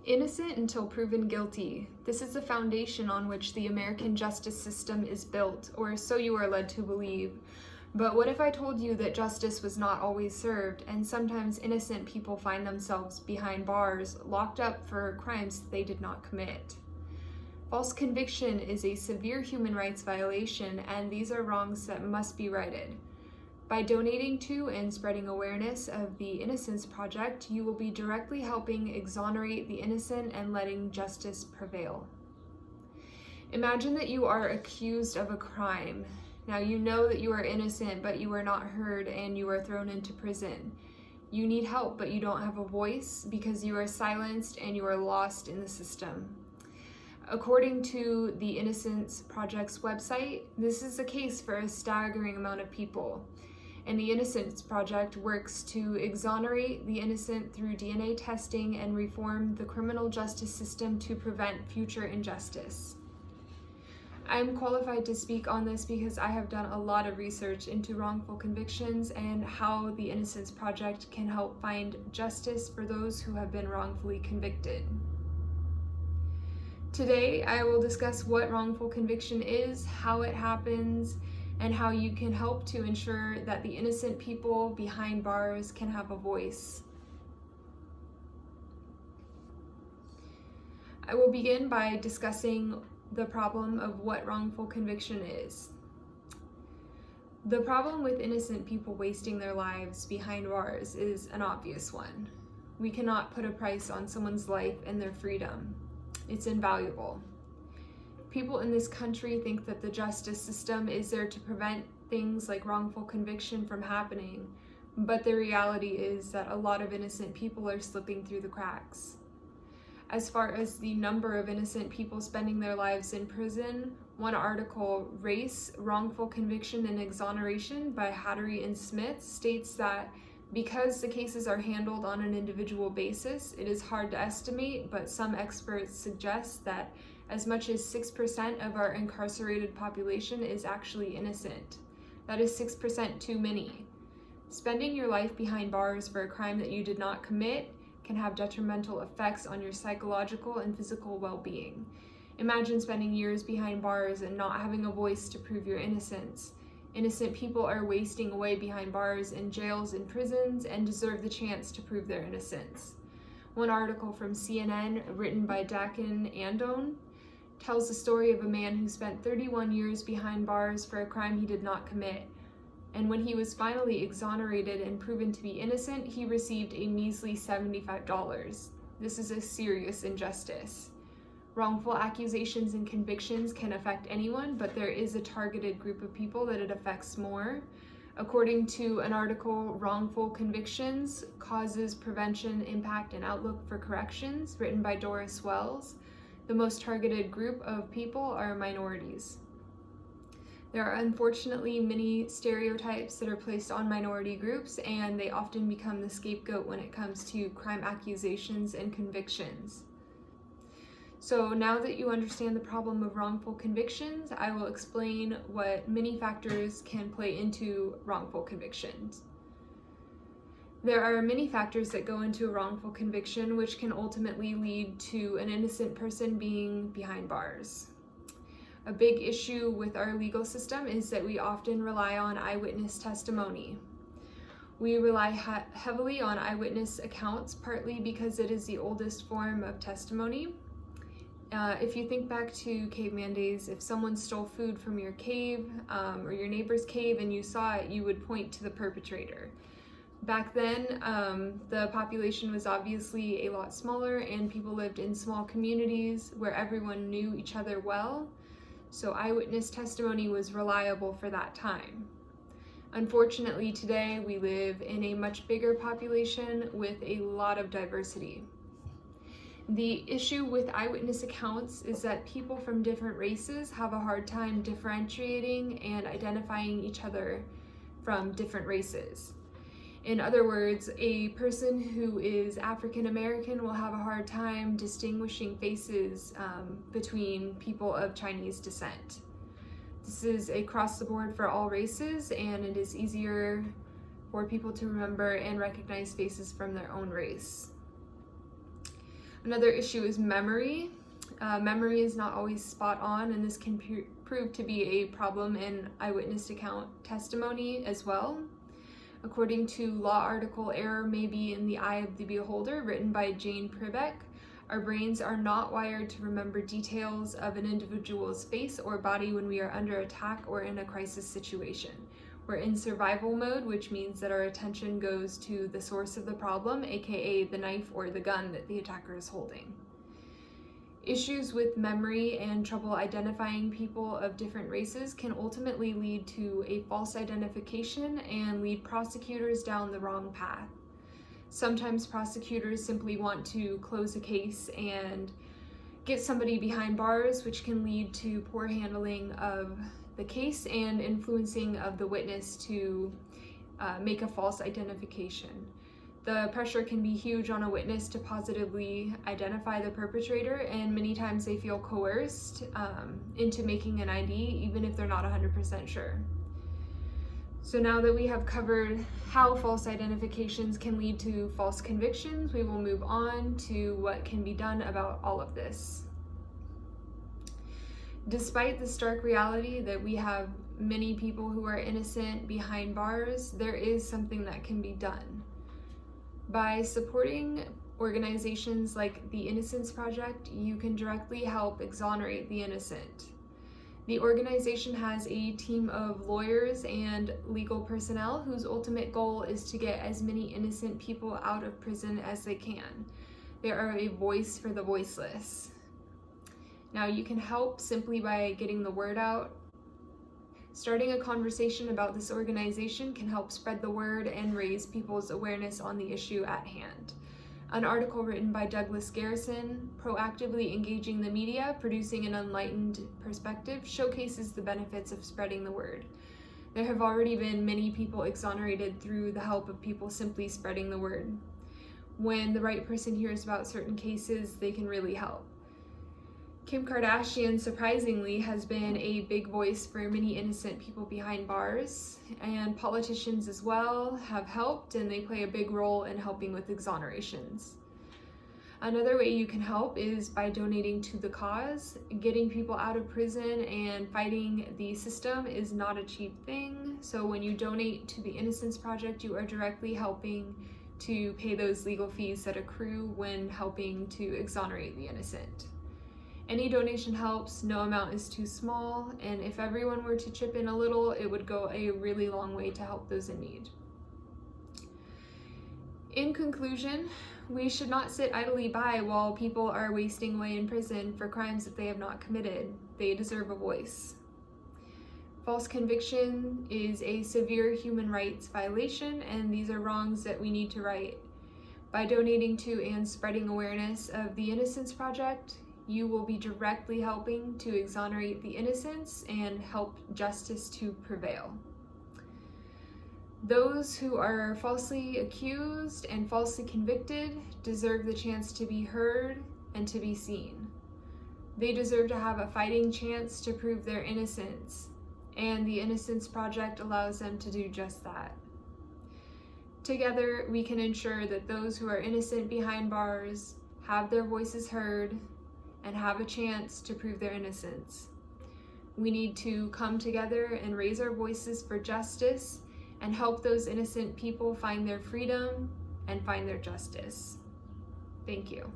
Innocent until proven guilty. This is the foundation on which the American justice system is built, or so you are led to believe. But what if I told you that justice was not always served, and sometimes innocent people find themselves behind bars, locked up for crimes they did not commit? False conviction is a severe human rights violation, and these are wrongs that must be righted. By donating to and spreading awareness of the Innocence Project, you will be directly helping exonerate the innocent and letting justice prevail. Imagine that you are accused of a crime. Now you know that you are innocent, but you are not heard and you are thrown into prison. You need help, but you don't have a voice because you are silenced and you are lost in the system. According to the Innocence Project's website, this is the case for a staggering amount of people. And the Innocence Project works to exonerate the innocent through DNA testing and reform the criminal justice system to prevent future injustice. I am qualified to speak on this because I have done a lot of research into wrongful convictions and how the Innocence Project can help find justice for those who have been wrongfully convicted. Today, I will discuss what wrongful conviction is, how it happens, and how you can help to ensure that the innocent people behind bars can have a voice. I will begin by discussing the problem of what wrongful conviction is. The problem with innocent people wasting their lives behind bars is an obvious one. We cannot put a price on someone's life and their freedom. It's invaluable. People in this country think that the justice system is there to prevent things like wrongful conviction from happening, but the reality is that a lot of innocent people are slipping through the cracks. As far as the number of innocent people spending their lives in prison, one article, Race, Wrongful Conviction and Exoneration by Hattery and Smith, states that because the cases are handled on an individual basis, it is hard to estimate, but some experts suggest that as much as 6% of our incarcerated population is actually innocent. That is 6% too many. Spending your life behind bars for a crime that you did not commit can have detrimental effects on your psychological and physical well-being. Imagine spending years behind bars and not having a voice to prove your innocence. Innocent people are wasting away behind bars in jails and prisons and deserve the chance to prove their innocence. One article from CNN, written by Dakin Andone, tells the story of a man who spent 31 years behind bars for a crime he did not commit. And when he was finally exonerated and proven to be innocent, he received a measly $75. This is a serious injustice. Wrongful accusations and convictions can affect anyone, but there is a targeted group of people that it affects more. According to an article, Wrongful Convictions, Causes, Prevention, Impact, and Outlook for Corrections, written by Doris Wells, the most targeted group of people are minorities. There are unfortunately many stereotypes that are placed on minority groups, and they often become the scapegoat when it comes to crime accusations and convictions. So now that you understand the problem of wrongful convictions, I will explain what many factors can play into wrongful convictions. There are many factors that go into a wrongful conviction which can ultimately lead to an innocent person being behind bars. A big issue with our legal system is that we often rely on eyewitness testimony. We rely heavily on eyewitness accounts, partly because it is the oldest form of testimony. If you think back to caveman days, if someone stole food from your cave or your neighbor's cave and you saw it, you would point to the perpetrator. Back then, the population was obviously a lot smaller and people lived in small communities where everyone knew each other well, so eyewitness testimony was reliable for that time. Unfortunately, today we live in a much bigger population with a lot of diversity. The issue with eyewitness accounts is that people from different races have a hard time differentiating and identifying each other from different races. In other words, a person who is African American will have a hard time distinguishing faces between people of Chinese descent. This is across the board for all races, and it is easier for people to remember and recognize faces from their own race. Another issue is memory. Memory is not always spot on, and this can prove to be a problem in eyewitness account testimony as well. According to law article Error May Be in the Eye of the Beholder, written by Jane Pribeck, our brains are not wired to remember details of an individual's face or body when we are under attack or in a crisis situation. We're in survival mode, which means that our attention goes to the source of the problem, aka the knife or the gun that the attacker is holding. Issues with memory and trouble identifying people of different races can ultimately lead to a false identification and lead prosecutors down the wrong path. Sometimes prosecutors simply want to close a case and get somebody behind bars, which can lead to poor handling of the case and influencing of the witness to make a false identification. The pressure can be huge on a witness to positively identify the perpetrator, and many times they feel coerced into making an ID, even if they're not 100% sure. So now that we have covered how false identifications can lead to false convictions, we will move on to what can be done about all of this. Despite the stark reality that we have many people who are innocent behind bars, there is something that can be done. By supporting organizations like the Innocence Project, you can directly help exonerate the innocent. The organization has a team of lawyers and legal personnel whose ultimate goal is to get as many innocent people out of prison as they can. They are a voice for the voiceless. Now, you can help simply by getting the word out. Starting a conversation about this organization can help spread the word and raise people's awareness on the issue at hand. An article written by Douglas Garrison, Proactively Engaging the Media, Producing an Enlightened Perspective, showcases the benefits of spreading the word. There have already been many people exonerated through the help of people simply spreading the word. When the right person hears about certain cases, they can really help. Kim Kardashian, surprisingly, has been a big voice for many innocent people behind bars, and politicians as well have helped, and they play a big role in helping with exonerations. Another way you can help is by donating to the cause. Getting people out of prison and fighting the system is not a cheap thing, so when you donate to the Innocence Project, you are directly helping to pay those legal fees that accrue when helping to exonerate the innocent. Any donation helps, no amount is too small, and if everyone were to chip in a little, it would go a really long way to help those in need. In conclusion, we should not sit idly by while people are wasting away in prison for crimes that they have not committed. They deserve a voice. False conviction is a severe human rights violation, and these are wrongs that we need to right. By donating to and spreading awareness of the Innocence Project, you will be directly helping to exonerate the innocents and help justice to prevail. Those who are falsely accused and falsely convicted deserve the chance to be heard and to be seen. They deserve to have a fighting chance to prove their innocence, and the Innocence Project allows them to do just that. Together, we can ensure that those who are innocent behind bars have their voices heard and have a chance to prove their innocence. We need to come together and raise our voices for justice and help those innocent people find their freedom and find their justice. Thank you.